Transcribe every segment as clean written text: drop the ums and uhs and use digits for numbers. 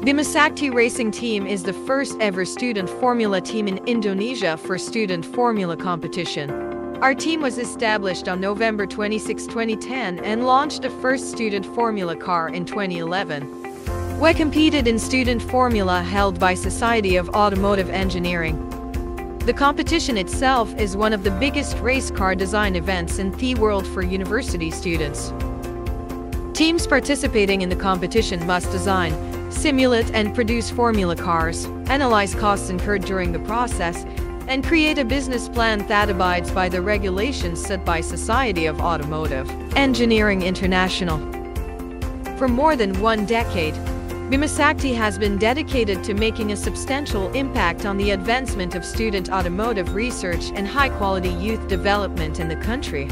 Bima Racing Team is the first ever student formula team in Indonesia for student formula competition. Our team was established on November 26, 2010 and launched the first student formula car in 2011. We competed in student formula held by Society of Automotive Engineering. The competition itself is one of the biggest race car design events in the world for university students. Teams participating in the competition must design, simulate and produce formula cars, analyze costs incurred during the process, and create a business plan that abides by the regulations set by Society of Automotive Engineering International. For more than 1 decade, Bima has been dedicated to making a substantial impact on the advancement of student automotive research and high-quality youth development in the country.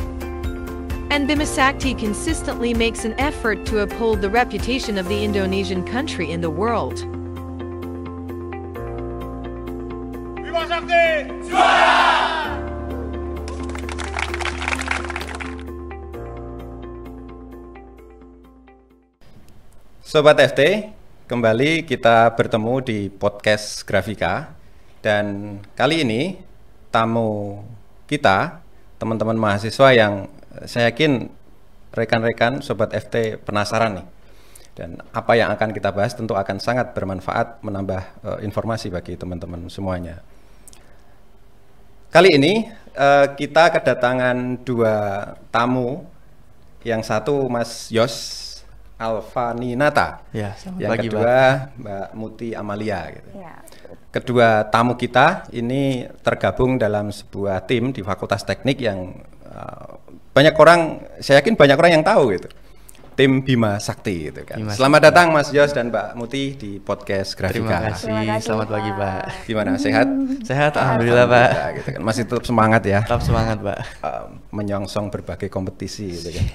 And Bima consistently makes an effort to uphold the reputation of the Indonesian country in the world. Bima Sakti juara! Sobat FT, kembali kita bertemu di podcast Grafika. Dan kali ini tamu kita, teman-teman mahasiswa yang saya yakin rekan-rekan Sobat FT penasaran nih. Dan apa yang akan kita bahas tentu akan sangat bermanfaat, menambah informasi bagi teman-teman semuanya. Kali ini kita kedatangan 2 tamu. Yang satu Mas Yos Alvaninata, ya, yang pagi, kedua Mbak Muti Amalia gitu. Ya. Kedua tamu kita ini tergabung dalam sebuah tim di Fakultas Teknik yang banyak orang, saya yakin banyak orang yang tahu gitu. Tim Bima Sakti gitu kan. Selamat datang Mas Yos dan Mbak Muti di podcast Grafika. Terima kasih. Selamat pagi, Pak. Gimana, sehat? Sehat, alhamdulillah, Pak. Gitu kan. Masih tetap semangat ya. Tetap semangat, Pak. Menyongsong berbagai kompetisi gitu kan.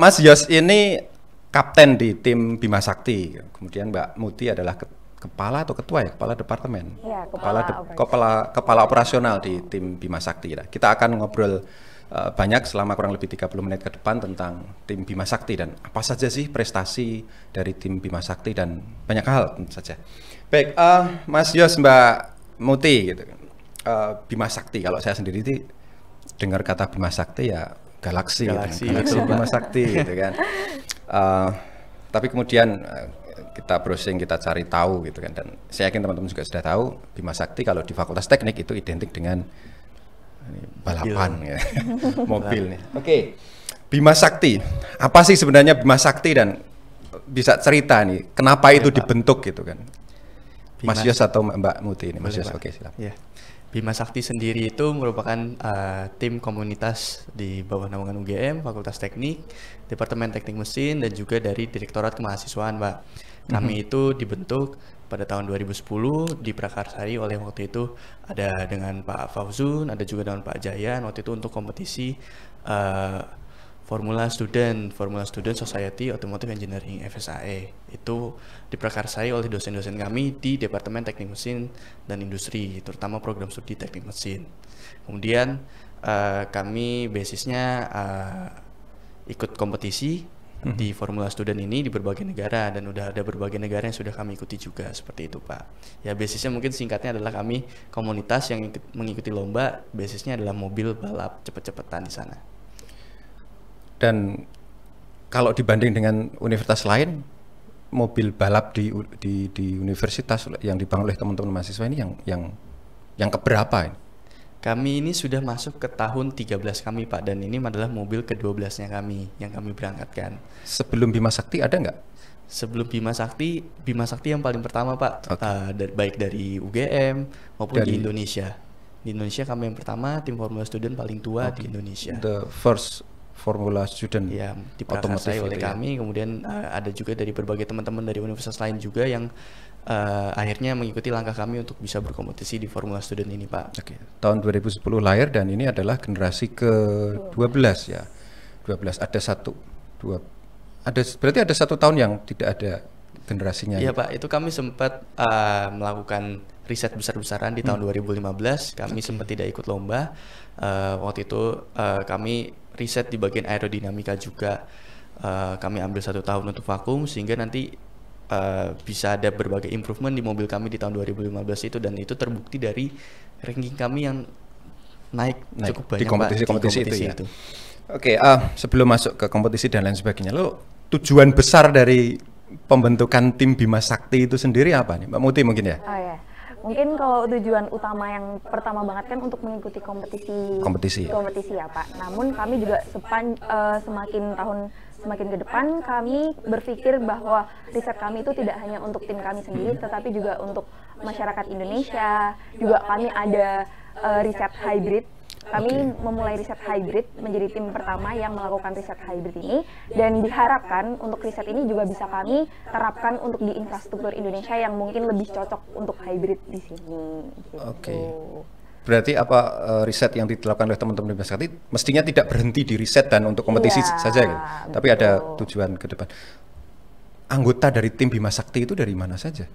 Mas Yos ini kapten di tim Bima Sakti. Kemudian Mbak Muti adalah kepala atau ketua ya, kepala departemen. Ya, kepala operasional di tim Bima Sakti. Nah, kita akan ngobrol banyak selama kurang lebih 30 menit ke depan tentang tim Bima Sakti dan apa saja sih prestasi dari tim Bima Sakti dan banyak hal tentu saja. Baik, Mas Yos, Mbak Muti gitu. Bima Sakti, kalau saya sendiri sih dengar kata Bima Sakti ya galaksi gitu, Bima Sakti gitu kan. Tapi kemudian kita browsing, kita cari tahu gitu kan, dan saya yakin teman-teman juga sudah tahu Bima Sakti kalau di Fakultas Teknik itu identik dengan balapan ya. Mobil nih. Oke. Bima Sakti. Apa sih sebenarnya Bima Sakti dan bisa cerita nih kenapa itu dibentuk gitu kan? Mas Yos atau Mbak Muti ini? Mas Yos, oke, silakan. Ya. Bima Sakti sendiri itu merupakan tim komunitas di bawah naungan UGM, Fakultas Teknik, Departemen Teknik Mesin, dan juga dari Direktorat Kemahasiswaan, Pak. Kami itu dibentuk pada tahun 2010, diprakarsai oleh waktu itu ada dengan Pak Fauzun, ada juga dengan Pak Jayan waktu itu untuk kompetisi Formula Student Society Automotive Engineering FSAE. Itu diprakarsai oleh dosen-dosen kami di Departemen Teknik Mesin dan Industri, terutama program studi Teknik Mesin. Kemudian kami basisnya ikut kompetisi di Formula Student ini di berbagai negara, dan udah ada berbagai negara yang sudah kami ikuti juga, seperti itu, Pak. Ya, basisnya mungkin singkatnya adalah kami komunitas yang mengikuti lomba, basisnya adalah mobil balap cepet-cepetan di sana. Dan kalau dibanding dengan universitas lain, mobil balap di universitas yang dibangun oleh teman-teman mahasiswa ini yang keberapa ini? Kami ini sudah masuk ke tahun 13 kami, Pak, dan ini adalah mobil ke-12-nya kami yang kami berangkatkan. Sebelum Bima Sakti ada nggak? Sebelum Bima Sakti yang paling pertama, Pak, baik dari UGM maupun di Indonesia. Di Indonesia kami yang pertama, tim Formula Student paling tua di Indonesia. The first Formula Student ya, diprakarsai oleh kami. Kemudian ada juga dari berbagai teman-teman dari universitas lain juga yang akhirnya mengikuti langkah kami untuk bisa berkompetisi di Formula Student ini, Pak. Oke. Tahun 2010 lahir dan ini adalah generasi ke-12 ya. 12 berarti ada 1 tahun yang tidak ada generasinya. Iya, Pak, itu kami sempat melakukan riset besar-besaran di tahun 2015. Kami sempat tidak ikut lomba. Waktu itu kami riset di bagian aerodinamika juga. Kami ambil 1 tahun untuk vakum sehingga nanti bisa ada berbagai improvement di mobil kami di tahun 2015 itu, dan itu terbukti dari ranking kami yang naik cukup banyak di kompetisi itu ya. Itu. Oke, sebelum masuk ke kompetisi dan lain sebagainya, lo tujuan besar dari pembentukan tim Bima Sakti itu sendiri apa nih, Mbak Muti mungkin ya? Oh ya, mungkin kalau tujuan utama yang pertama banget kan untuk mengikuti kompetisi ya Pak. Namun kami juga semakin ke depan kami berpikir bahwa riset kami itu tidak hanya untuk tim kami sendiri, tetapi juga untuk masyarakat Indonesia. Juga kami ada riset hybrid. Kami memulai riset hybrid, menjadi tim pertama yang melakukan riset hybrid ini, dan diharapkan untuk riset ini juga bisa kami terapkan untuk di infrastruktur Indonesia yang mungkin lebih cocok untuk hybrid di sini. Gitu. Oke. Berarti apa riset yang dilakukan oleh teman-teman Bima Sakti mestinya tidak berhenti di riset dan untuk kompetisi saja gitu. Tapi ada tujuan ke depan. Anggota dari tim Bima Sakti itu dari mana saja?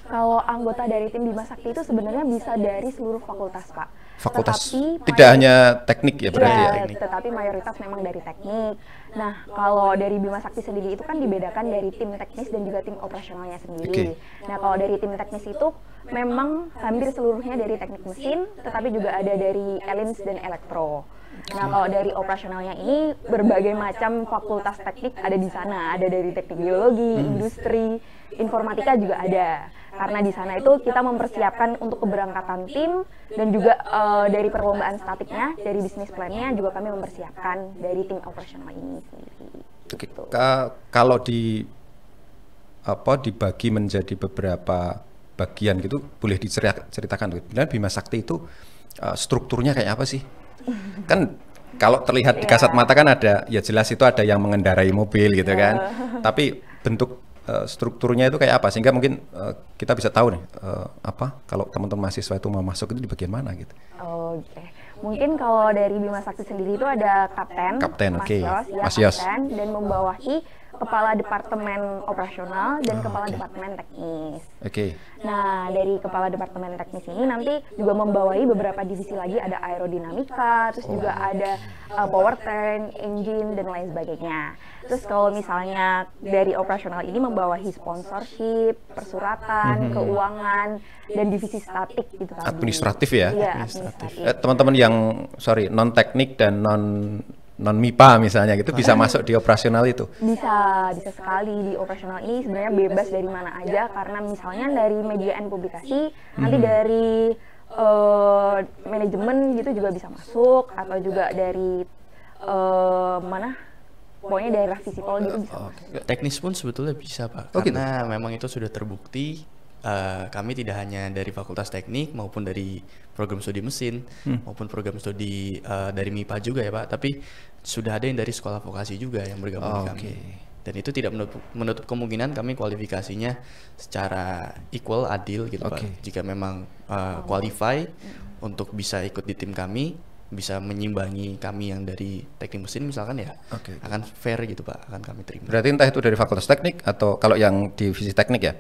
Kalau anggota dari tim Bima Sakti itu sebenarnya bisa dari seluruh fakultas, Pak. Fakultas tidak hanya teknik ya berarti ya? Tetapi mayoritas memang dari teknik. Nah, kalau dari Bima Sakti sendiri itu kan dibedakan dari tim teknis dan juga tim operasionalnya sendiri. Nah, kalau dari tim teknis itu memang hampir seluruhnya dari teknik mesin, tetapi juga ada dari Elins dan elektro. Nah, kalau dari operasionalnya ini berbagai macam fakultas teknik ada di sana. Ada dari teknik biologi, industri, informatika juga ada. Karena di sana itu kita mempersiapkan untuk keberangkatan tim, dan juga dari perlombaan statiknya, dari bisnis plan-nya juga kami mempersiapkan dari tim operasional ini sendiri. Gitu. Kalau dibagi menjadi beberapa bagian gitu, boleh diceritakan. Sebenarnya Bima Sakti itu strukturnya kayak apa sih? Kan kalau terlihat di kasat mata kan ada, ya jelas itu ada yang mengendarai mobil gitu kan. Tapi bentuk strukturnya itu kayak apa, sehingga mungkin kita bisa tahu nih kalau teman-teman mahasiswa itu mau masuk itu di bagian mana gitu. Oke. Mungkin kalau dari Bima Sakti sendiri itu ada kapten Mas Yos, kapten, dan membawahi kepala departemen operasional dan kepala departemen teknis. Nah, dari kepala departemen teknis ini nanti juga membawahi beberapa divisi lagi, ada aerodinamika, terus juga ada powertrain, engine, dan lain sebagainya. Terus kalau misalnya dari operasional ini membawahi sponsorship, persuratan, keuangan, dan divisi statik gitu kan. Administratif ya? Iya, administratif. Teman-teman yang non teknik dan non MIPA misalnya gitu bisa masuk di operasional itu? Bisa sekali. Di operasional ini sebenarnya bebas dari mana aja, karena misalnya dari media and publikasi, nanti dari manajemen gitu juga bisa masuk, atau juga dari pokoknya daerah Visipol gitu bisa masuk. Teknis pun sebetulnya bisa, Pak, karena memang itu sudah terbukti. Kami tidak hanya dari fakultas teknik maupun dari program studi mesin maupun program studi dari MIPA juga ya Pak, tapi sudah ada yang dari sekolah vokasi juga yang bergabung di kami. Dan itu tidak menutup kemungkinan kami kualifikasinya secara equal, adil gitu Pak. Jika memang qualify untuk bisa ikut di tim kami, bisa menyimbangi kami yang dari teknik mesin misalkan ya, akan fair gitu Pak, akan kami terima. Berarti entah itu dari fakultas teknik atau kalau yang divisi teknik ya,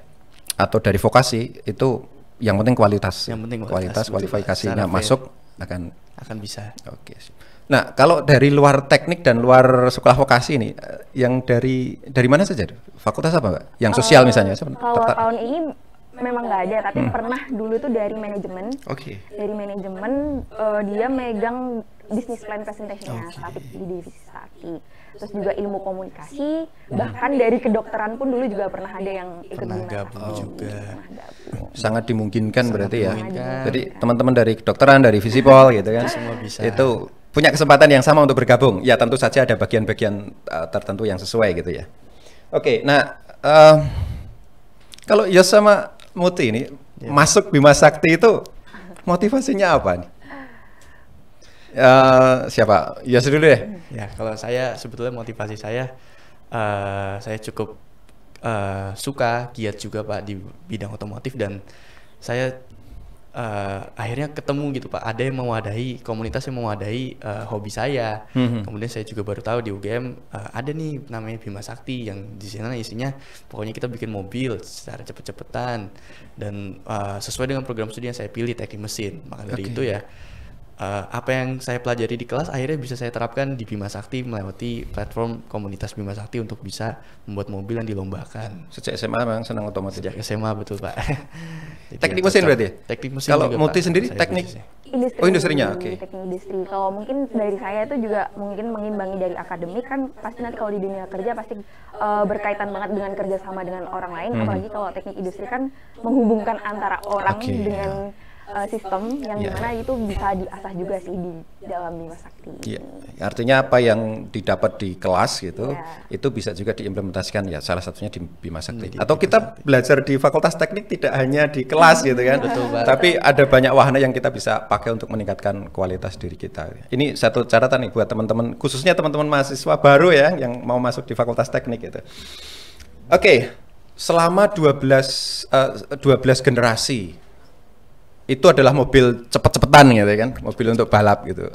atau dari vokasi, itu yang penting kualitas. Yang penting kualifikasinya masuk akan bisa. Nah, kalau dari luar teknik dan luar sekolah vokasi ini, yang dari mana saja? Fakultas apa, Mbak? Yang sosial misalnya? Kalau tahun ini memang nggak ada, tapi pernah dulu itu dari manajemen. Dari manajemen dia megang business plan presentation-nya statik di divisi statik. Terus juga ilmu komunikasi, bahkan dari kedokteran pun dulu juga pernah ada yang ikut gabung juga. Sangat dimungkinkan berarti ya. Jadi teman-teman dari kedokteran, dari Visipol gitu kan, semua bisa. Itu punya kesempatan yang sama untuk bergabung. Ya tentu saja ada bagian-bagian tertentu yang sesuai gitu ya. Nah kalau Yos sama Muti ini masuk Bima Sakti itu motivasinya apa nih? Siapa? Yos dulu deh. Ya, kalau saya sebetulnya motivasi saya cukup suka, giat juga Pak di bidang otomotif, dan saya akhirnya ketemu gitu Pak, ada yang mewadahi, komunitas yang mewadahi hobi saya. Kemudian saya juga baru tahu di UGM ada nih namanya Bima Sakti, yang di sana isinya pokoknya kita bikin mobil secara cepet-cepetan, dan sesuai dengan program studi yang saya pilih, teknik mesin. Maka dari itu ya apa yang saya pelajari di kelas akhirnya bisa saya terapkan di Bima Sakti melewati platform komunitas Bima Sakti untuk bisa membuat mobil yang dilombakan. Sejak SMA memang senang otomotif. Sejak SMA betul Pak. Teknik mesin berarti ya? Teknik mesin. Kalau juga, Muti Pak, sendiri saya teknik? bisnisnya. Industri, Oh, industrinya, oke. Teknik industri. Kalau mungkin dari saya itu juga mungkin mengimbangi dari akademik kan pasti nanti kalau di dunia kerja pasti berkaitan banget dengan kerjasama dengan orang lain. Apalagi kalau teknik industri kan menghubungkan antara orang Oke. dengan sistem yang Iya. dimana itu bisa diasah juga sih di dalam Bima Sakti. Iya, artinya apa yang didapat di kelas gitu, Iya. itu bisa juga diimplementasikan ya, salah satunya di Bima Sakti. Di Atau Bima kita Sakti. belajar di Fakultas Teknik tidak hanya di kelas gitu kan, Betul, Pak. tapi ada banyak wahana yang kita bisa pakai untuk meningkatkan kualitas diri kita. Ini satu catatan nih buat teman-teman, khususnya teman-teman mahasiswa baru ya, yang mau masuk di Fakultas Teknik gitu. Oke, selama 12 generasi itu adalah mobil cepet-cepetan gitu kan, mobil untuk balap gitu,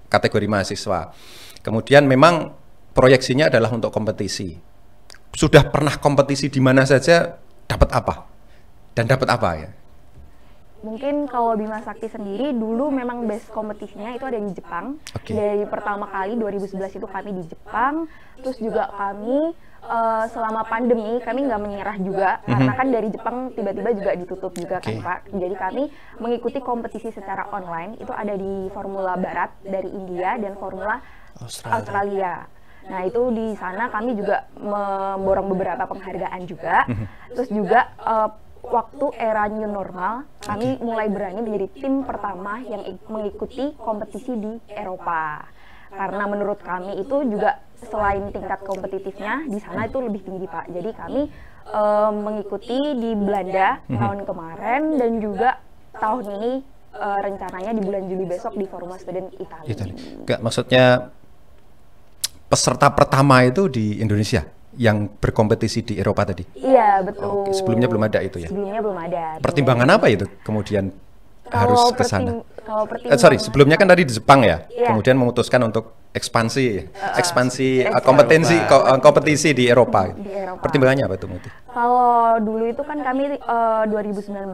kategori mahasiswa. Kemudian memang proyeksinya adalah untuk kompetisi. Sudah pernah kompetisi di mana saja, dapat apa? Dan dapat apa ya? Mungkin kalau Bima Sakti sendiri dulu memang base kompetisinya itu ada di Jepang. Oke. Dari pertama kali 2011 itu kami di Jepang, terus juga kami selama pandemi kami nggak menyerah juga karena kan dari Jepang tiba-tiba juga ditutup juga kan Oke. Pak. Jadi kami mengikuti kompetisi secara online itu ada di Formula Barat dari India dan Formula Australia. Nah itu di sana kami juga memborong beberapa penghargaan juga. Terus juga waktu era new normal, kami mulai berani menjadi tim pertama yang mengikuti kompetisi di Eropa. Karena menurut kami itu juga selain tingkat kompetitifnya, di sana itu lebih tinggi Pak. Jadi kami mengikuti di Belanda tahun kemarin dan juga tahun ini rencananya di bulan Juli besok di Formula Student Italia. Enggak, maksudnya peserta pertama itu di Indonesia yang berkompetisi di Eropa tadi. Iya betul. Oke, sebelumnya belum ada itu ya? Sebelumnya belum ada. Pertimbangan apa itu kemudian harus ke sana? Kalau Sorry, sebelumnya kan tadi di Jepang ya, Iya. kemudian memutuskan untuk ekspansi ekspansi kompetisi di Eropa. Di Eropa. Pertimbangannya apa tuh, Muti? Kalau dulu itu kan kami 2021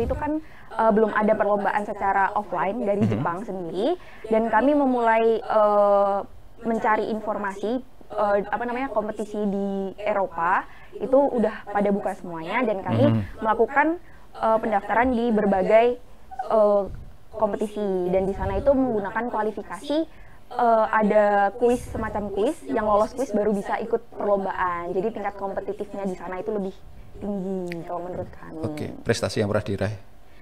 itu kan belum ada perlombaan secara offline dari Jepang sendiri, dan kami memulai mencari informasi kompetisi di Eropa itu udah pada buka semuanya, dan kami melakukan pendaftaran di berbagai kompetisi, dan di sana itu menggunakan kualifikasi, ada kuis, semacam kuis, yang lolos kuis baru bisa ikut perlombaan. Jadi tingkat kompetitifnya di sana itu lebih tinggi kalau menurut kami. Oke, prestasi yang pernah diraih.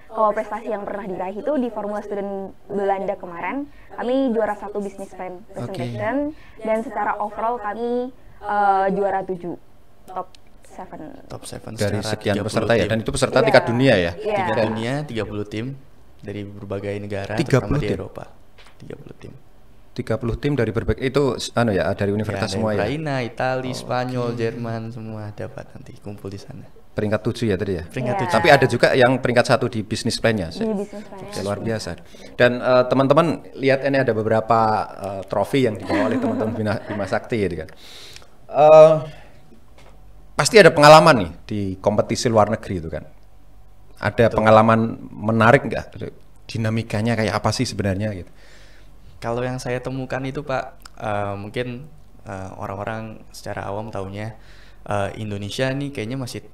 Kalau prestasi yang pernah diraih itu di Formula Student Belanda kemarin, kami juara 1 business plan presentation, dan secara overall kami juara 7, top 7. Top 7 Dari secara sekian 30 peserta ya, tim. dan itu peserta Iya. tingkat dunia ya. Iya. Tingkat dunia 30 tim dari berbagai negara 30 terutama di tim? Eropa. 30 tim. 30 tim dari berbagai, itu dari universitas Ya, semua ya. Ukraina, Italia, Spanyol, Jerman, semua dapat nanti kumpul di sana. Peringkat 7 ya tadi ya. Peringkat Iya. 7. Tapi ada juga yang peringkat 1 di bisnis plan-nya. Di business plan. Oke, luar biasa. Dan teman-teman lihat ini ada beberapa trofi yang dibawa oleh teman-teman Bima Sakti gitu kan. Pasti ada pengalaman nih di kompetisi luar negeri itu kan. Ada pengalaman menarik nggak? Dinamikanya kayak apa sih sebenarnya gitu? Kalau yang saya temukan itu Pak, mungkin orang-orang secara awam taunya Indonesia nih kayaknya masih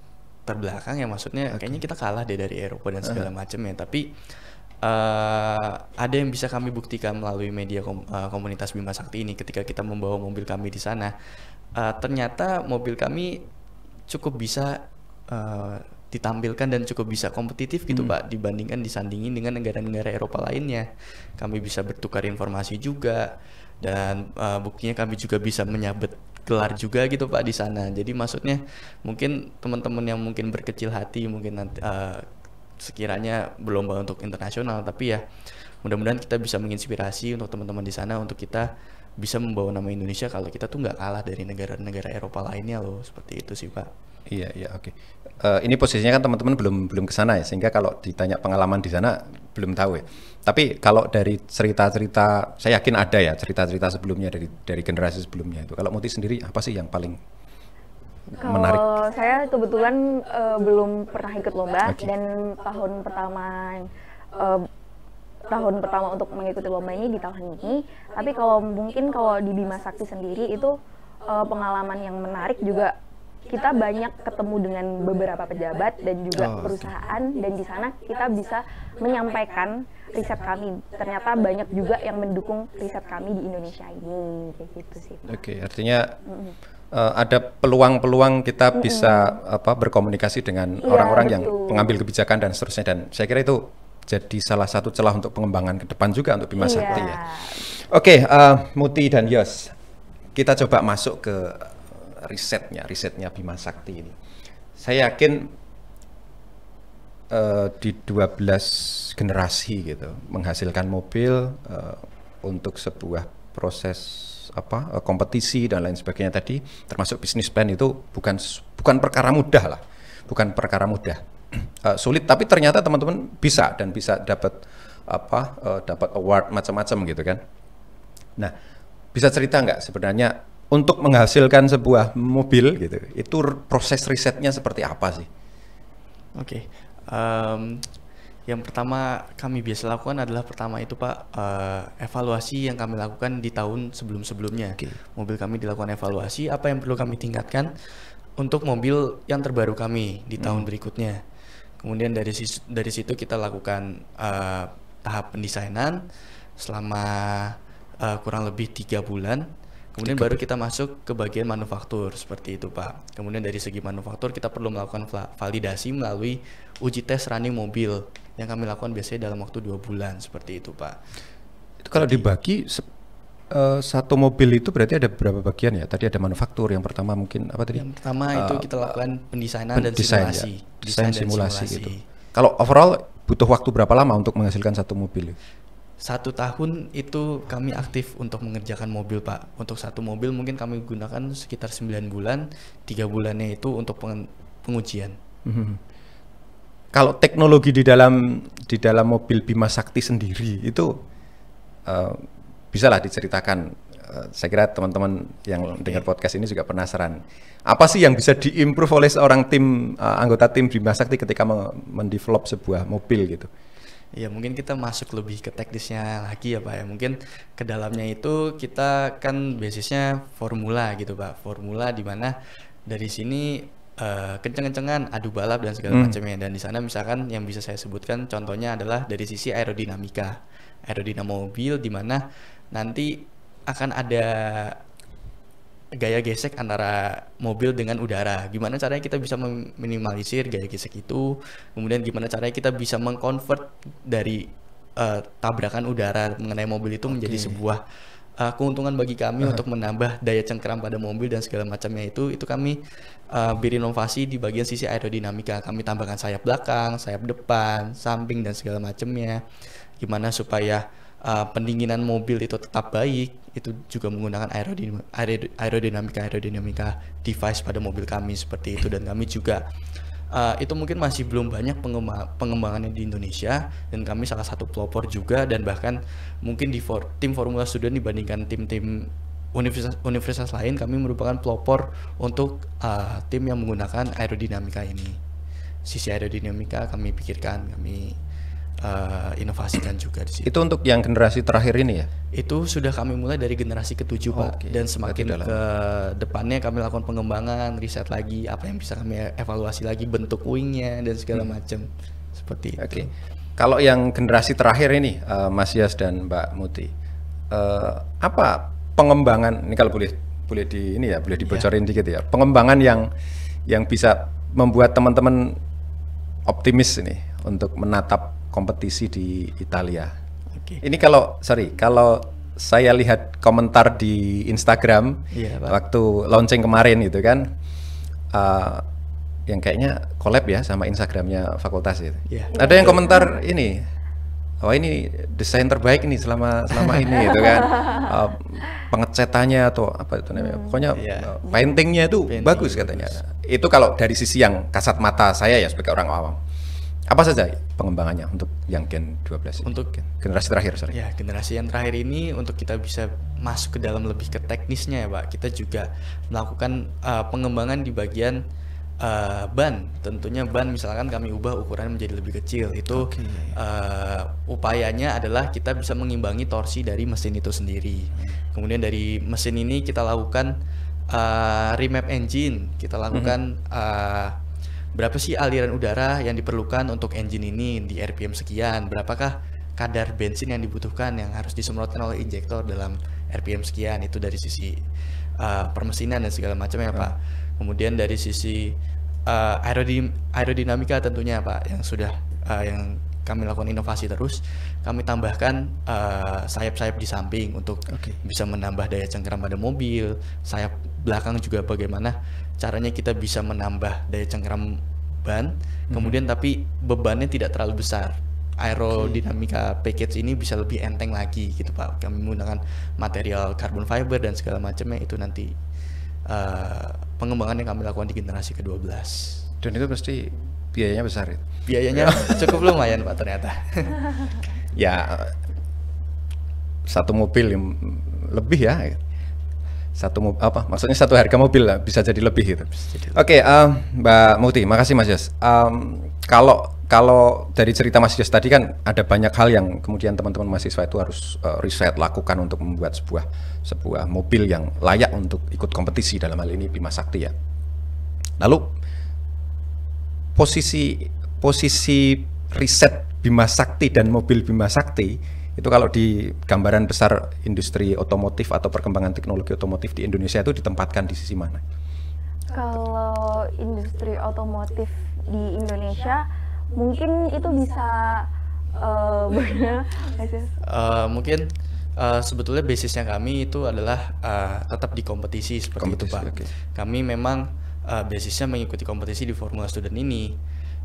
terbelakang ya, maksudnya kayaknya kita kalah deh dari Eropa dan segala macam ya. Tapi ada yang bisa kami buktikan melalui media komunitas Bima Sakti ini ketika kita membawa mobil kami di sana. Ternyata mobil kami cukup bisa ditampilkan dan cukup bisa kompetitif gitu Pak, dibandingkan disandingin dengan negara-negara Eropa lainnya. Kami bisa bertukar informasi juga, dan buktinya kami juga bisa menyabet gelar juga gitu Pak di sana. Jadi maksudnya mungkin teman-teman yang mungkin berkecil hati mungkin nanti sekiranya berlomba untuk internasional, tapi ya mudah-mudahan kita bisa menginspirasi untuk teman-teman di sana untuk kita bisa membawa nama Indonesia kalau kita tuh nggak kalah dari negara-negara Eropa lainnya loh, seperti itu sih Pak. Iya, oke. Ini posisinya kan teman-teman belum ke sana ya, sehingga kalau ditanya pengalaman di sana belum tahu ya. Tapi kalau dari cerita-cerita, saya yakin ada ya cerita-cerita sebelumnya dari generasi sebelumnya itu. Kalau Muti sendiri apa sih yang paling menarik? Kalau saya kebetulan belum pernah ikut lomba, Oke. dan tahun pertama tahun pertama untuk mengikuti lomba ini di tahun ini. Tapi kalau di Bima Sakti sendiri itu pengalaman yang menarik juga, kita banyak ketemu dengan beberapa pejabat dan juga perusahaan, dan di sana kita bisa menyampaikan riset kami. Ternyata banyak juga yang mendukung riset kami di Indonesia ini, kayak gitu sih. Oke, artinya ada peluang-peluang kita bisa berkomunikasi dengan orang-orang yang pengambil kebijakan dan seterusnya, dan saya kira itu jadi salah satu celah untuk pengembangan ke depan juga untuk Bima Sakti ya. Oke, Muti dan Yos, kita coba masuk ke risetnya Bima Sakti ini. Saya yakin di 12 generasi gitu menghasilkan mobil untuk sebuah proses kompetisi dan lain sebagainya tadi, termasuk bisnis plan, itu bukan perkara mudah lah, bukan perkara mudah. Sulit, tapi ternyata teman-teman bisa dapat dapat award macam-macam gitu kan. Nah, bisa cerita nggak sebenarnya untuk menghasilkan sebuah mobil gitu, itu proses risetnya seperti apa sih? Oke. Yang pertama kami biasa lakukan adalah Pak, evaluasi yang kami lakukan di tahun sebelum-sebelumnya. Mobil kami dilakukan evaluasi, apa yang perlu kami tingkatkan untuk mobil yang terbaru kami di tahun berikutnya. Kemudian dari situ kita lakukan tahap pendesainan selama kurang lebih 3 bulan. Kemudian baru kita masuk ke bagian manufaktur, seperti itu Pak. Kemudian dari segi manufaktur kita perlu melakukan validasi melalui uji tes running mobil yang kami lakukan biasanya dalam waktu 2 bulan, seperti itu Pak. Itu kalau dibagi satu mobil itu berarti ada berapa bagian ya? Tadi ada manufaktur, yang pertama mungkin apa tadi? Yang pertama itu kita lakukan pendesainan dan simulasi. Ya. Desain simulasi gitu. Kalau overall butuh waktu berapa lama untuk menghasilkan satu mobil? 1 tahun itu kami aktif untuk mengerjakan mobil Pak. Untuk satu mobil mungkin kami gunakan sekitar 9 bulan, 3 bulannya itu untuk pengujian. Kalau teknologi di dalam mobil Bima Sakti sendiri itu bisalah diceritakan. Saya kira teman-teman yang dengar podcast ini juga penasaran. Apa sih yang bisa diimprove oleh seorang anggota tim Bima Sakti ketika mendevelop sebuah mobil gitu? Ya mungkin kita masuk lebih ke teknisnya lagi ya Pak ya. Mungkin ke dalamnya itu kita kan basisnya formula gitu Pak. Formula di mana dari sini kenceng-kencengan, adu balap dan segala macamnya. Dan di sana misalkan yang bisa saya sebutkan contohnya adalah dari sisi aerodinamika. Aerodinamika mobil di mana nanti akan ada gaya gesek antara mobil dengan udara. Gimana caranya kita bisa meminimalisir gaya gesek itu, kemudian gimana caranya kita bisa mengkonvert dari tabrakan udara mengenai mobil itu menjadi sebuah keuntungan bagi kami untuk menambah daya cengkeram pada mobil dan segala macamnya. Itu kami berinovasi di bagian sisi aerodinamika. Kami tambahkan sayap belakang, sayap depan, samping dan segala macamnya. Gimana supaya pendinginan mobil itu tetap baik, itu juga menggunakan aerodinamika device pada mobil kami seperti itu. Dan kami juga itu mungkin masih belum banyak pengembangannya di Indonesia, dan kami salah satu pelopor juga, dan bahkan mungkin di tim Formula Student dibandingkan tim-tim universitas lain, kami merupakan pelopor untuk tim yang menggunakan aerodinamika ini. Sisi aerodinamika kami pikirkan, kami inovasikan juga di situ. Itu untuk yang generasi terakhir ini ya? Itu sudah kami mulai dari generasi ke-7 Pak. Dan semakin ke depannya kami lakukan pengembangan, riset lagi, apa yang bisa kami evaluasi lagi, bentuk wingnya dan segala macam seperti itu. Kalau yang generasi terakhir ini, Mas Yas dan Mbak Muti, apa pengembangan ini, kalau boleh boleh dibocorin dikit ya, pengembangan yang bisa membuat teman-teman optimis ini untuk menatap kompetisi di Italia. Ini kalau saya lihat komentar di Instagram waktu launching kemarin itu kan, yang kayaknya collab ya sama Instagramnya fakultas itu. Ada yang komentar ini, wah ini desain terbaik ini selama ini itu kan, pengecatannya atau apa itu namanya, pokoknya paintingnya itu bagus katanya. Itu kalau dari sisi yang kasat mata saya ya sebagai orang awam. Apa saja pengembangannya untuk yang Gen 12 ini? Untuk generasi terakhir, Ya, generasi yang terakhir ini untuk kita bisa masuk ke dalam lebih ke teknisnya ya Pak. Kita juga melakukan pengembangan di bagian ban. Tentunya ban misalkan kami ubah ukurannya menjadi lebih kecil. Itu upayanya adalah kita bisa mengimbangi torsi dari mesin itu sendiri. Kemudian dari mesin ini kita lakukan remap engine. Kita lakukan berapa sih aliran udara yang diperlukan untuk engine ini di RPM sekian, berapakah kadar bensin yang dibutuhkan yang harus disemprotkan oleh injektor dalam RPM sekian. Itu dari sisi permesinan dan segala macamnya Pak. Kemudian dari sisi aerodinamika tentunya Pak, yang sudah yang kami lakukan inovasi terus, kami tambahkan sayap-sayap di samping untuk bisa menambah daya cengkeram pada mobil. Sayap belakang juga bagaimana caranya kita bisa menambah daya cengkeram ban, kemudian tapi bebannya tidak terlalu besar. Aerodinamika package ini bisa lebih enteng lagi gitu Pak. Kami menggunakan material carbon fiber dan segala macamnya. Itu nanti pengembangan yang kami lakukan di generasi ke-12. Dan itu pasti biayanya besar ya? Biayanya cukup lumayan Pak ternyata. Ya, satu mobil yang lebih ya. Maksudnya satu harga mobil lah, bisa jadi lebih gitu. Oke, Mbak Muti, makasih Mas Yos. Kalau dari cerita Mas Yos tadi kan ada banyak hal yang kemudian teman-teman mahasiswa itu harus riset lakukan untuk membuat sebuah mobil yang layak untuk ikut kompetisi, dalam hal ini Bima Sakti ya. Lalu posisi riset Bima Sakti dan mobil Bima Sakti itu kalau di gambaran besar industri otomotif atau perkembangan teknologi otomotif di Indonesia itu ditempatkan di sisi mana? Kalau industri otomotif di Indonesia mungkin itu bisa mungkin sebetulnya basisnya kami itu adalah tetap di kompetisi seperti itu Pak. Kami memang basisnya mengikuti kompetisi di Formula Student ini,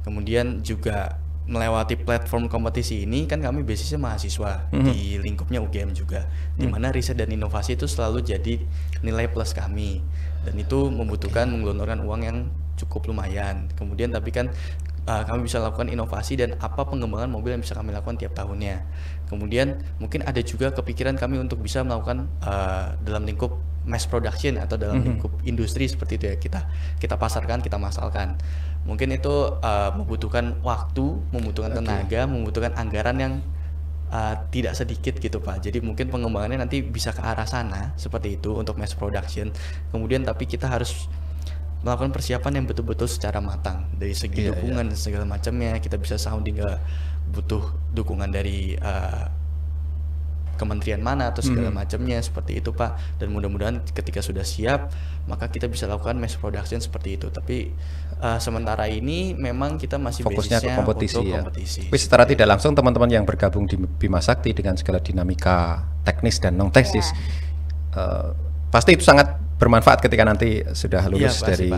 kemudian juga melewati platform kompetisi ini kan kami basisnya mahasiswa di lingkupnya UGM juga, di mana riset dan inovasi itu selalu jadi nilai plus kami, dan itu membutuhkan menggelontorkan uang yang cukup lumayan. Kemudian tapi kan kami bisa lakukan inovasi dan apa pengembangan mobil yang bisa kami lakukan tiap tahunnya. Kemudian mungkin ada juga kepikiran kami untuk bisa melakukan dalam lingkup mass production atau dalam lingkup industri seperti itu ya, kita pasarkan, kita masalkan. Mungkin itu membutuhkan waktu, membutuhkan tenaga, membutuhkan anggaran yang tidak sedikit gitu Pak. Jadi mungkin pengembangannya nanti bisa ke arah sana seperti itu untuk mass production. Kemudian tapi kita harus melakukan persiapan yang betul-betul secara matang dari segi dukungan dan segala macamnya. Kita bisa sounding butuh dukungan dari kementerian mana atau segala macamnya seperti itu Pak. Dan mudah-mudahan ketika sudah siap maka kita bisa lakukan mass production seperti itu. Tapi sementara ini memang kita masih fokusnya ke kompetisi ya. Kompetisi. Tapi secara tidak langsung teman-teman yang bergabung di Bima Sakti dengan segala dinamika teknis dan non teknis pasti itu sangat bermanfaat ketika nanti sudah lulus dari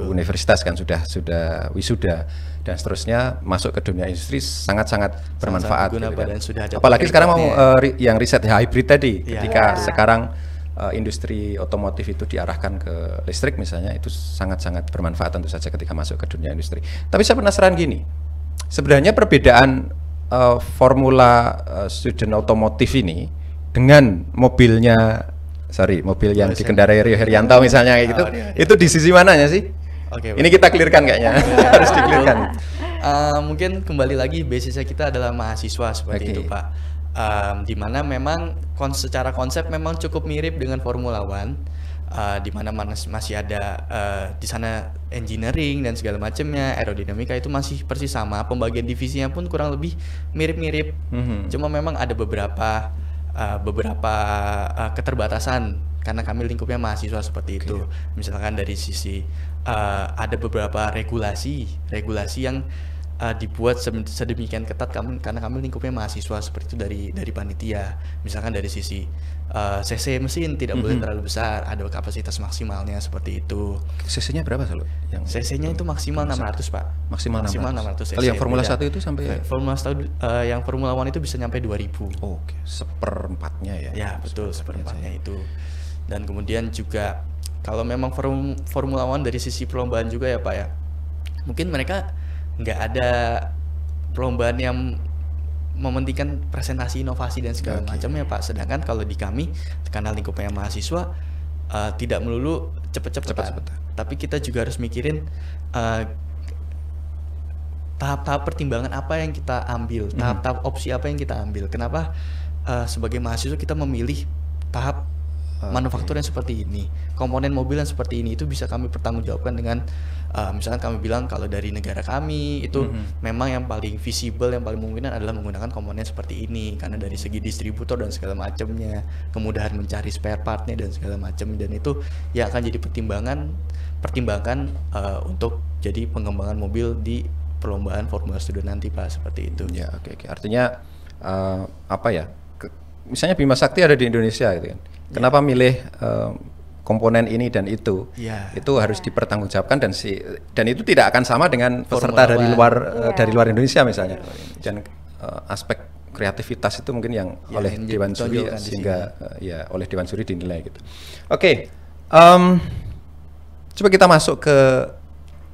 universitas kan, sudah wisuda dan seterusnya masuk ke dunia industri sangat-sangat bermanfaat gitu kan. Apalagi sekarang mau yang riset hybrid tadi, ketika sekarang industri otomotif itu diarahkan ke listrik misalnya, itu sangat-sangat bermanfaat tentu saja ketika masuk ke dunia industri. Tapi saya penasaran gini, sebenarnya perbedaan formula student otomotif ini dengan mobil yang dikendarai Rio Heryanto misalnya kayak gitu, itu di sisi mananya sih? Ini kita clearkan kayaknya. Harus di-clearkan. Mungkin kembali lagi basisnya kita adalah mahasiswa seperti itu Pak. Di mana memang secara konsep memang cukup mirip dengan Formula One, di mana masih ada di sana engineering dan segala macamnya, aerodinamika itu masih persis sama, pembagian divisinya pun kurang lebih mirip-mirip. Cuma memang ada beberapa keterbatasan karena kami lingkupnya mahasiswa seperti itu. Misalkan dari sisi ada beberapa regulasi yang dibuat sedemikian ketat karena kami lingkupnya mahasiswa seperti itu dari panitia. Misalkan dari sisi cc mesin tidak boleh terlalu besar, ada kapasitas maksimalnya seperti itu. CC-nya berapa selalu? CC-nya itu maksimal 600 Pak. Maksimal 600 cc. Kalau yang Formula 1 itu sampai yang Formula One itu bisa nyampe 2000. Oke, seperempatnya ya. Ya, betul, seperempatnya itu. Dan kemudian juga kalau memang Formula One dari sisi perlombaan juga ya Pak ya, mungkin mereka nggak ada perlombaan yang mementingkan presentasi inovasi dan segala macamnya Pak. Sedangkan kalau di kami karena lingkupnya mahasiswa, tidak melulu cepet-cepetan, tapi kita juga harus mikirin tahap-tahap pertimbangan apa yang kita ambil, tahap-tahap opsi apa yang kita ambil. Kenapa sebagai mahasiswa kita memilih tahap manufaktur yang seperti ini, komponen mobil yang seperti ini, itu bisa kami pertanggungjawabkan dengan misalkan kami bilang kalau dari negara kami itu memang yang paling visible, yang paling memungkinkan adalah menggunakan komponen seperti ini karena dari segi distributor dan segala macamnya, kemudahan mencari spare partnya dan segala macam, dan itu yang akan jadi pertimbangan untuk jadi pengembangan mobil di perlombaan Formula Student nanti Pak, seperti itu. Ya, oke. Artinya apa ya? Misalnya Bima Sakti ada di Indonesia gitu kan. Kenapa milih komponen ini dan itu? Itu harus dipertanggungjawabkan dan itu tidak akan sama dengan peserta dari luar Indonesia misalnya. Dan aspek kreativitas itu mungkin yang oleh Dewan Juri sehingga oleh Dewan Juri dinilai gitu. Oke. Coba kita masuk ke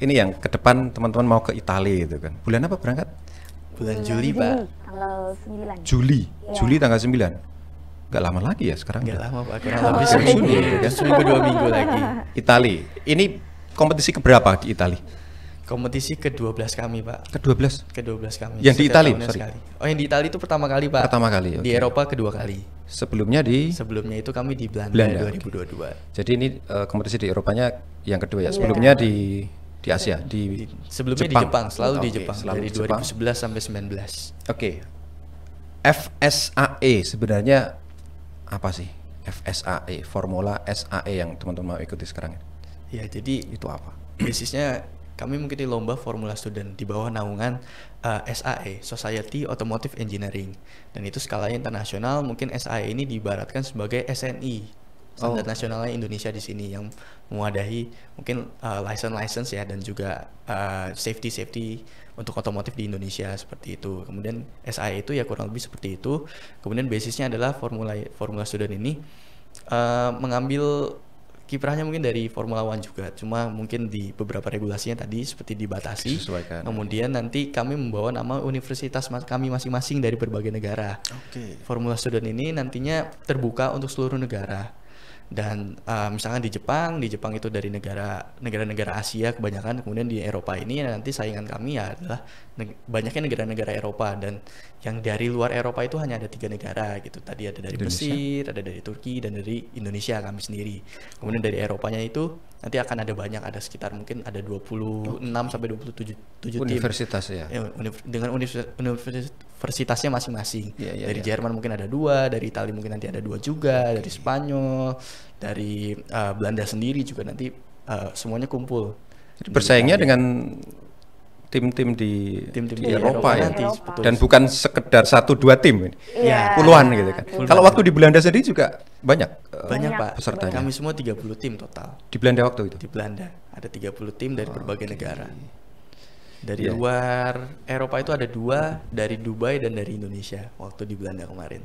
ini yang ke depan teman-teman mau ke Italia gitu kan. Bulan apa berangkat? Bulan Juli Pak. Tanggal 9. Juli tanggal 9. Gak lama lagi ya sekarang. Gak lama Pak, kurang lebih seminggu 2 minggu lagi. Italia. Ini kompetisi keberapa di Italia? Kompetisi ke-12 kami Pak. Ke-12 kami. Yang di Italia? Oh, yang di Italia itu pertama kali Pak. Pertama kali. Di Eropa kedua kali. Sebelumnya itu kami di Belanda 2022. Okay. Jadi ini kompetisi di Eropanya yang kedua ya. Sebelumnya di Asia, sebelumnya Jepang. Di Jepang, selalu di Jepang dari 2011 sampai 19. Oke. FSAE sebenarnya apa sih? FSAE, Formula SAE yang teman-teman mau ikuti sekarang. Ya, jadi itu apa? Basisnya kami mengikuti lomba Formula Student di bawah naungan SAE, Society Automotive Engineering. Dan itu skalanya internasional, mungkin SAE ini diibaratkan sebagai SNI. Standar nasionalnya Indonesia di sini yang mewadahi mungkin license ya, dan juga safety untuk otomotif di Indonesia seperti itu. Kemudian SAE itu ya kurang lebih seperti itu. Kemudian basisnya adalah Formula Student ini mengambil kiprahnya mungkin dari Formula One juga, cuma mungkin di beberapa regulasinya tadi seperti dibatasi. Kemudian nanti kami membawa nama universitas kami masing-masing dari berbagai negara. Formula Student ini nantinya terbuka untuk seluruh negara. Dan misalkan di Jepang itu dari negara Asia kebanyakan, kemudian di Eropa ini nanti saingan kami ya adalah banyaknya negara-negara Eropa, dan yang dari luar Eropa itu hanya ada 3 negara gitu. Tadi ada dari Mesir, ada dari Turki, dan dari Indonesia kami sendiri. Kemudian dari Eropanya itu nanti akan ada banyak, ada sekitar mungkin ada 26 sampai 27 universitas tim. Dengan universitasnya masing-masing. Dari Jerman mungkin ada 2, dari Italia mungkin nanti ada 2 juga, dari Spanyol, dari Belanda sendiri juga nanti semuanya kumpul. Jadi bersaingnya dengan tim-tim di Eropa ya, dan bukan sekedar 1-2 tim, puluhan gitu kan. Kalau waktu di Belanda sendiri juga banyak Pak pesertanya. Kami semua 30 tim total. Di Belanda waktu itu? Di Belanda ada 30 tim dari berbagai negara. Dari luar Eropa itu ada 2 dari Dubai dan dari Indonesia waktu di Belanda kemarin.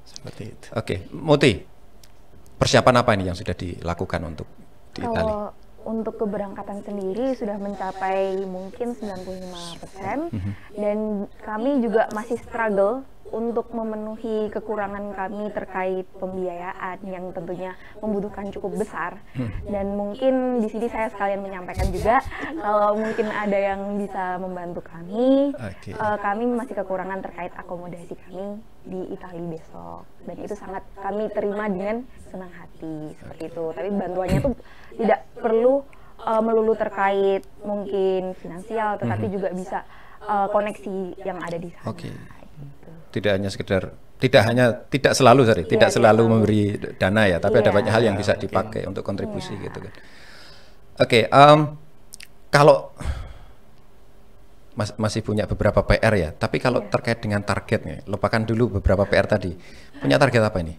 Seperti itu. Oke, Muti, persiapan apa ini yang sudah dilakukan untuk di Italia? Untuk keberangkatan sendiri sudah mencapai mungkin 95%, dan kami juga masih struggle untuk memenuhi kekurangan kami terkait pembiayaan yang tentunya membutuhkan cukup besar. Dan mungkin di sini saya sekalian menyampaikan juga kalau mungkin ada yang bisa membantu kami, kami masih kekurangan terkait akomodasi kami di Italia besok, dan itu sangat kami terima dengan senang hati seperti itu. Tapi bantuannya tuh tidak perlu melulu terkait mungkin finansial, tetapi juga bisa koneksi yang ada di sana. Tidak selalu memberi dana ya, tapi ada banyak hal yang bisa dipakai untuk kontribusi gitu kan. Kalau masih punya beberapa PR ya, tapi kalau terkait dengan targetnya, lupakan dulu beberapa PR tadi. Punya target apa ini?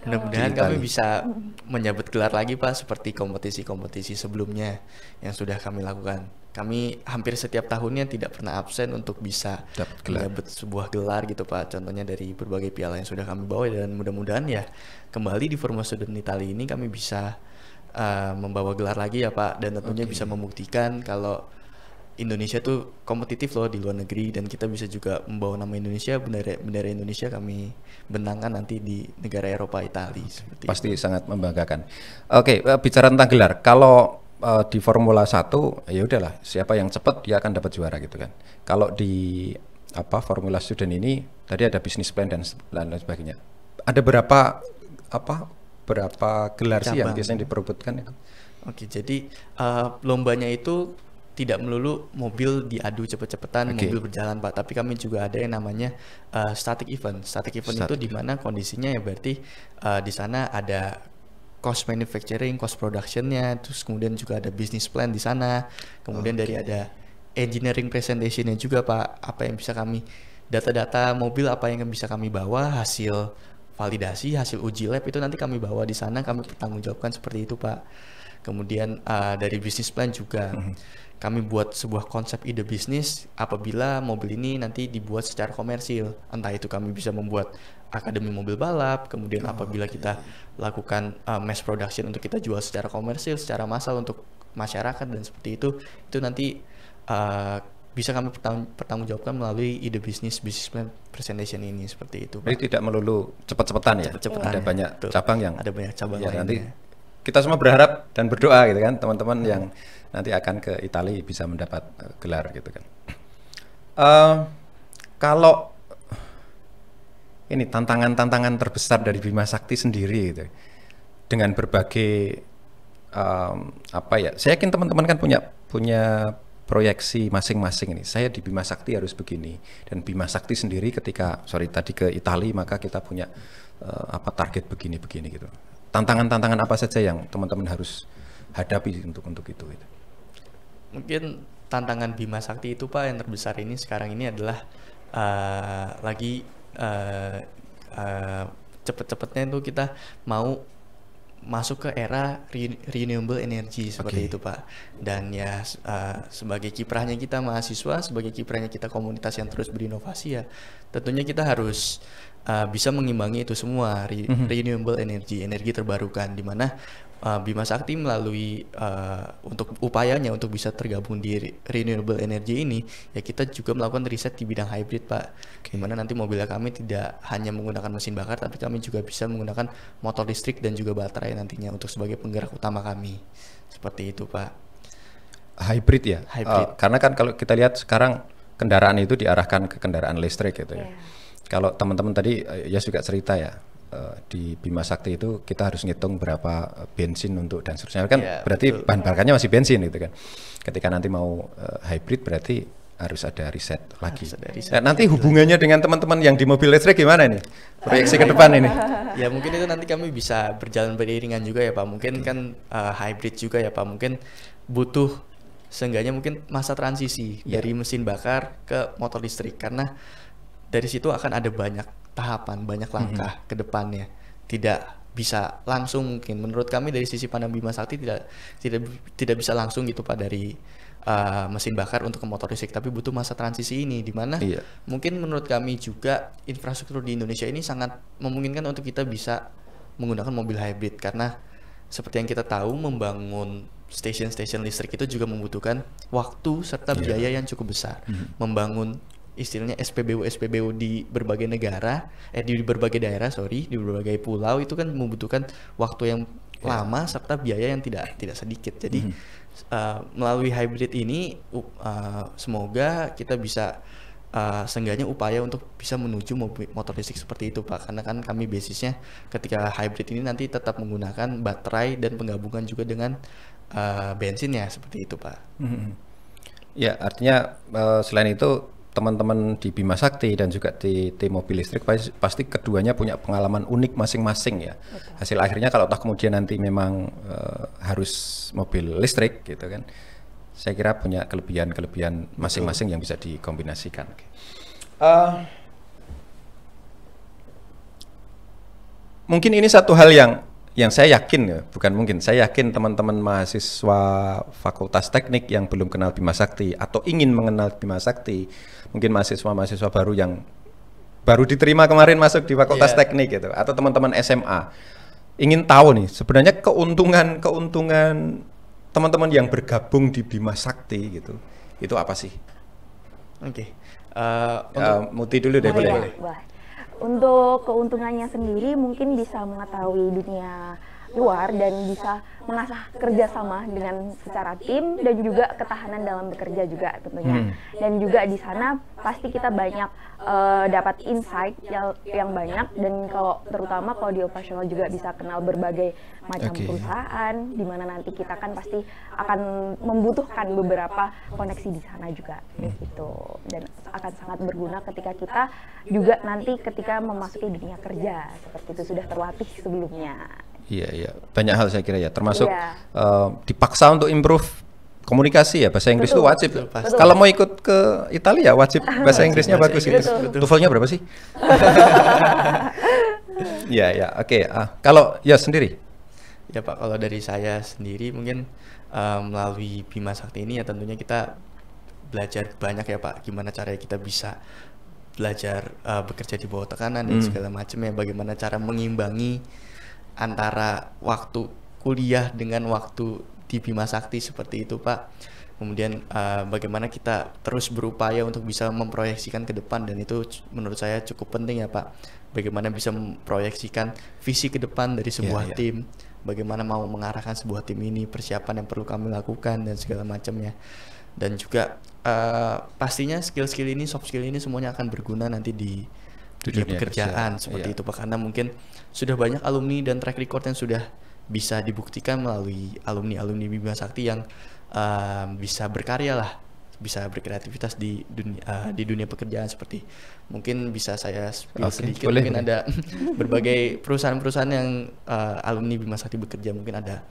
Mudah-mudahan kami bisa menyabet gelar lagi Pak, seperti kompetisi-kompetisi sebelumnya yang sudah kami lakukan. Kami hampir setiap tahunnya tidak pernah absen untuk bisa menyabet sebuah gelar gitu Pak. Contohnya dari berbagai piala yang sudah kami bawa, dan mudah-mudahan ya kembali di Formula Student Italia ini kami bisa membawa gelar lagi ya Pak, dan tentunya bisa membuktikan kalau Indonesia tuh kompetitif loh di luar negeri, dan kita bisa juga membawa nama Indonesia, bendera Indonesia kami bentangkan nanti di negara Eropa, Italia seperti Pasti itu. sangat membanggakan. Oke, bicara tentang gelar, kalau di Formula 1 ya udahlah, siapa yang cepat dia akan dapat juara gitu kan. Kalau di Formula Student ini tadi ada business plan dan lain sebagainya. Ada berapa gelar sih yang Cabang. biasanya diperebutkan itu? Oke, jadi lombanya itu tidak melulu mobil diadu cepet-cepetan, Oke. mobil berjalan Pak, tapi kami juga ada yang namanya static event. Static event itu di mana kondisinya ya berarti di sana ada cost manufacturing, cost productionnya, terus kemudian juga ada business plan di sana, kemudian dari ada engineering presentationnya juga Pak, apa yang bisa kami, data-data mobil apa yang bisa kami bawa, hasil validasi, hasil uji lab itu nanti kami bawa di sana, kami pertanggungjawabkan seperti itu Pak. Kemudian dari business plan juga kami buat sebuah konsep ide bisnis apabila mobil ini nanti dibuat secara komersil. Entah itu kami bisa membuat akademi mobil balap, kemudian apabila kita lakukan mass production untuk kita jual secara komersil, secara massal untuk masyarakat dan seperti itu nanti bisa kami pertanggungjawabkan melalui ide business plan presentation ini seperti itu Pak. Jadi tidak melulu cepet-cepetan ya. Cepet-cepetan, Ada banyak betul. cabang yang Ada banyak cabang ya, lainnya. nanti kita semua berharap dan berdoa gitu kan, teman-teman yang nanti akan ke Italia bisa mendapat gelar gitu kan. Kalau ini tantangan-tantangan terbesar dari Bima Sakti sendiri gitu, dengan berbagai saya yakin teman-teman kan punya proyeksi masing-masing ini. Saya di Bima Sakti harus begini, dan Bima Sakti sendiri ketika tadi ke Italia maka kita punya target begini-begini gitu. Tantangan-tantangan apa saja yang teman-teman harus hadapi untuk itu gitu. Mungkin tantangan Bima Sakti itu Pak yang terbesar ini sekarang ini adalah cepet-cepetnya itu kita mau masuk ke era renewable energy seperti itu Pak. Dan ya sebagai kiprahnya kita mahasiswa, sebagai kiprahnya kita komunitas yang terus berinovasi ya, tentunya kita harus bisa mengimbangi itu semua, renewable energy terbarukan, di mana Bima Sakti melalui untuk upayanya untuk bisa tergabung di renewable energy ini, ya kita juga melakukan riset di bidang hybrid Pak. Di mana nanti mobil kami tidak hanya menggunakan mesin bakar, tapi kami juga bisa menggunakan motor listrik dan juga baterai nantinya untuk sebagai penggerak utama kami. Seperti itu Pak. Hybrid ya. Hybrid. Karena kan kalau kita lihat sekarang kendaraan itu diarahkan ke kendaraan listrik gitu ya. Kalau teman-teman tadi ya juga cerita ya, di Bima Sakti itu kita harus ngitung berapa bensin untuk dan seterusnya kan, berarti betul. bahan bakarnya masih bensin gitu kan. Ketika nanti mau hybrid berarti harus ada riset lagi. Ada riset. Nah, nanti hubungannya dengan teman-teman yang di mobil listrik gimana nih? Proyeksi ke depan ini. Ya mungkin itu nanti kami bisa berjalan beriringan juga ya Pak. Mungkin kan hybrid juga ya Pak. Mungkin butuh seenggaknya mungkin masa transisi dari mesin bakar ke motor listrik, karena dari situ akan ada banyak tahapan, banyak langkah ke depannya. Tidak bisa langsung, mungkin menurut kami dari sisi pandang Bima Sakti tidak bisa langsung gitu Pak dari mesin bakar untuk ke motor listrik, tapi butuh masa transisi ini, di mana mungkin menurut kami juga infrastruktur di Indonesia ini sangat memungkinkan untuk kita bisa menggunakan mobil hybrid, karena seperti yang kita tahu membangun stasiun-stasiun listrik itu juga membutuhkan waktu serta biaya yang cukup besar. Membangun istilahnya SPBU di berbagai negara, di berbagai daerah, di berbagai pulau itu kan membutuhkan waktu yang lama serta biaya yang tidak sedikit. Jadi melalui hybrid ini semoga kita bisa seenggaknya upaya untuk bisa menuju motor listrik seperti itu Pak, karena kan kami basisnya ketika hybrid ini nanti tetap menggunakan baterai dan penggabungan juga dengan bensin ya, seperti itu Pak. Ya, artinya selain itu teman-teman di Bima Sakti dan juga di tim mobil listrik pasti keduanya punya pengalaman unik masing-masing ya. Betul. Hasil akhirnya kalau toh kemudian nanti memang harus mobil listrik gitu kan, saya kira punya kelebihan masing-masing yang bisa dikombinasikan. Mungkin ini satu hal yang saya yakin ya, bukan mungkin, saya yakin teman-teman mahasiswa Fakultas Teknik yang belum kenal Bima Sakti atau ingin mengenal Bima Sakti, mungkin mahasiswa-mahasiswa baru yang baru diterima kemarin masuk di Fakultas Teknik gitu, atau teman-teman SMA ingin tahu nih sebenarnya keuntungan teman-teman yang bergabung di Bima Sakti gitu itu apa sih? Oke. Muti dulu deh, boleh. Boleh. Untuk keuntungannya sendiri mungkin bisa mengetahui dunia luar dan bisa mengasah kerjasama dengan secara tim dan juga ketahanan dalam bekerja juga tentunya. Dan juga di sana pasti kita banyak dapat insight yang banyak, dan kalau terutama kalau di operasional juga bisa kenal berbagai macam perusahaan, di mana nanti kita kan pasti akan membutuhkan beberapa koneksi di sana juga gitu, dan akan sangat berguna ketika kita juga nanti ketika memasuki dunia kerja seperti itu sudah terlatih sebelumnya. Iya, banyak hal saya kira ya, termasuk dipaksa untuk improve komunikasi ya, bahasa Inggris itu wajib. Betul. Kalau mau ikut ke Italia wajib bahasa Inggrisnya bagus gitu. TOEFL-nya berapa sih? Ya, oke. Kalau ya sendiri? Ya Pak, kalau dari saya sendiri mungkin melalui Bima Sakti ini ya tentunya kita belajar banyak ya Pak, gimana caranya kita bisa belajar bekerja di bawah tekanan dan segala macam ya, bagaimana cara mengimbangi antara waktu kuliah dengan waktu di Bima Sakti seperti itu Pak. Kemudian bagaimana kita terus berupaya untuk bisa memproyeksikan ke depan, dan itu menurut saya cukup penting ya Pak. Bagaimana bisa memproyeksikan visi ke depan dari sebuah tim, bagaimana mau mengarahkan sebuah tim ini, persiapan yang perlu kami lakukan dan segala macamnya. Dan juga pastinya skill-skill ini, soft skill ini semuanya akan berguna nanti di pekerjaan seperti itu Pak, karena mungkin sudah banyak alumni dan track record yang sudah bisa dibuktikan melalui alumni Bima Sakti yang bisa berkarya lah, bisa berkreativitas di dunia pekerjaan. Seperti mungkin bisa saya spill sedikit, mungkin ada berbagai perusahaan-perusahaan yang alumni Bima Sakti bekerja, mungkin ada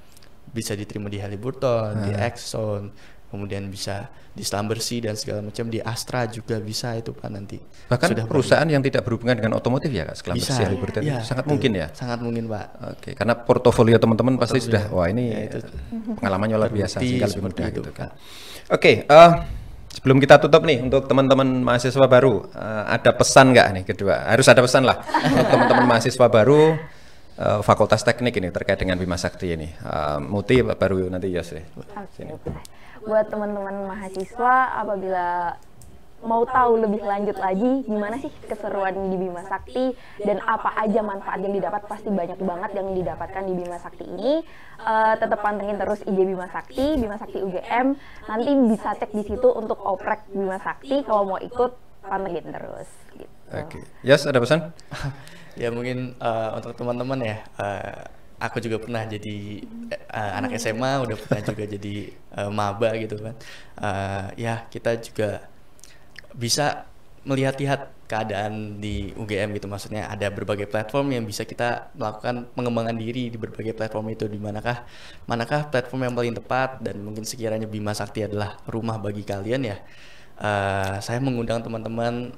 bisa diterima di Halliburton, di Exxon, kemudian bisa di Slambersi dan segala macam, di Astra juga bisa itu Pak nanti. Bahkan sudah perusahaan yang tidak berhubungan dengan otomotif ya Kak, Slambersi, Halliburton, sangat mungkin ya. Sangat mungkin Pak. Oke, karena portofolio teman-teman pasti sudah, wah ini pengalamannya luar biasa, sehingga lebih mudah gitu kan. Oke, sebelum kita tutup nih, untuk teman-teman mahasiswa baru, ada pesan nggak nih kedua? Harus ada pesan lah untuk teman-teman mahasiswa baru Fakultas Teknik ini terkait dengan Bima Sakti ini. Muti baru nanti Yos deh. Buat teman-teman mahasiswa, apabila mau tahu lebih lanjut lagi gimana sih keseruan di Bima Sakti dan apa aja manfaat yang didapat, pasti banyak banget yang didapatkan di Bima Sakti ini. Tetap pantengin terus IG Bima Sakti UGM. Nanti bisa cek di situ untuk oprek Bima Sakti. Kalau mau ikut, pantengin terus. Gitu. Oke, Yes, ada pesan? Ya mungkin untuk teman-teman ya. Aku juga pernah jadi anak SMA, udah pernah juga jadi maba gitu kan. Ya kita juga bisa melihat-lihat keadaan di UGM gitu, maksudnya ada berbagai platform yang bisa kita melakukan pengembangan diri di berbagai platform itu. Di manakah platform yang paling tepat, dan mungkin sekiranya Bima Sakti adalah rumah bagi kalian ya. Saya mengundang teman-teman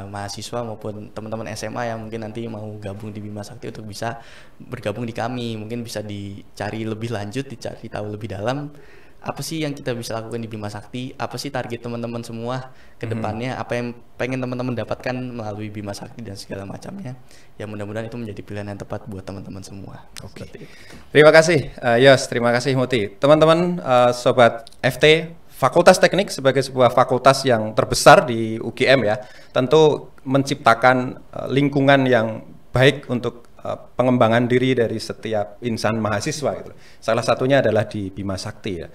mahasiswa maupun teman-teman SMA yang mungkin nanti mau gabung di Bima Sakti untuk bisa bergabung di kami. Mungkin bisa dicari lebih lanjut, dicari tahu lebih dalam apa sih yang kita bisa lakukan di Bima Sakti, apa sih target teman-teman semua ke depannya, apa yang pengen teman-teman dapatkan melalui Bima Sakti dan segala macamnya. Ya mudah-mudahan itu menjadi pilihan yang tepat buat teman-teman semua. Oke. Terima kasih Yos, terima kasih Muti. Teman-teman Sobat FT, Fakultas Teknik sebagai sebuah fakultas yang terbesar di UGM ya, tentu menciptakan lingkungan yang baik untuk pengembangan diri dari setiap insan mahasiswa gitu. Salah satunya adalah di Bima Sakti ya.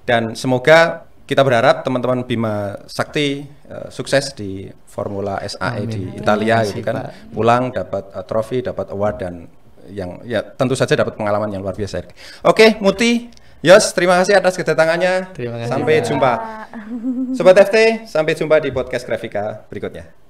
Dan semoga kita berharap teman-teman Bima Sakti sukses di Formula SAE di Italia gitu kan. Pulang dapat trofi, dapat award, dan yang ya tentu saja dapat pengalaman yang luar biasa. Oke, Muti, Yos, terima kasih atas kedatangannya. Terima kasih. Sampai jumpa. Sobat FT, sampai jumpa di podcast Grafika berikutnya.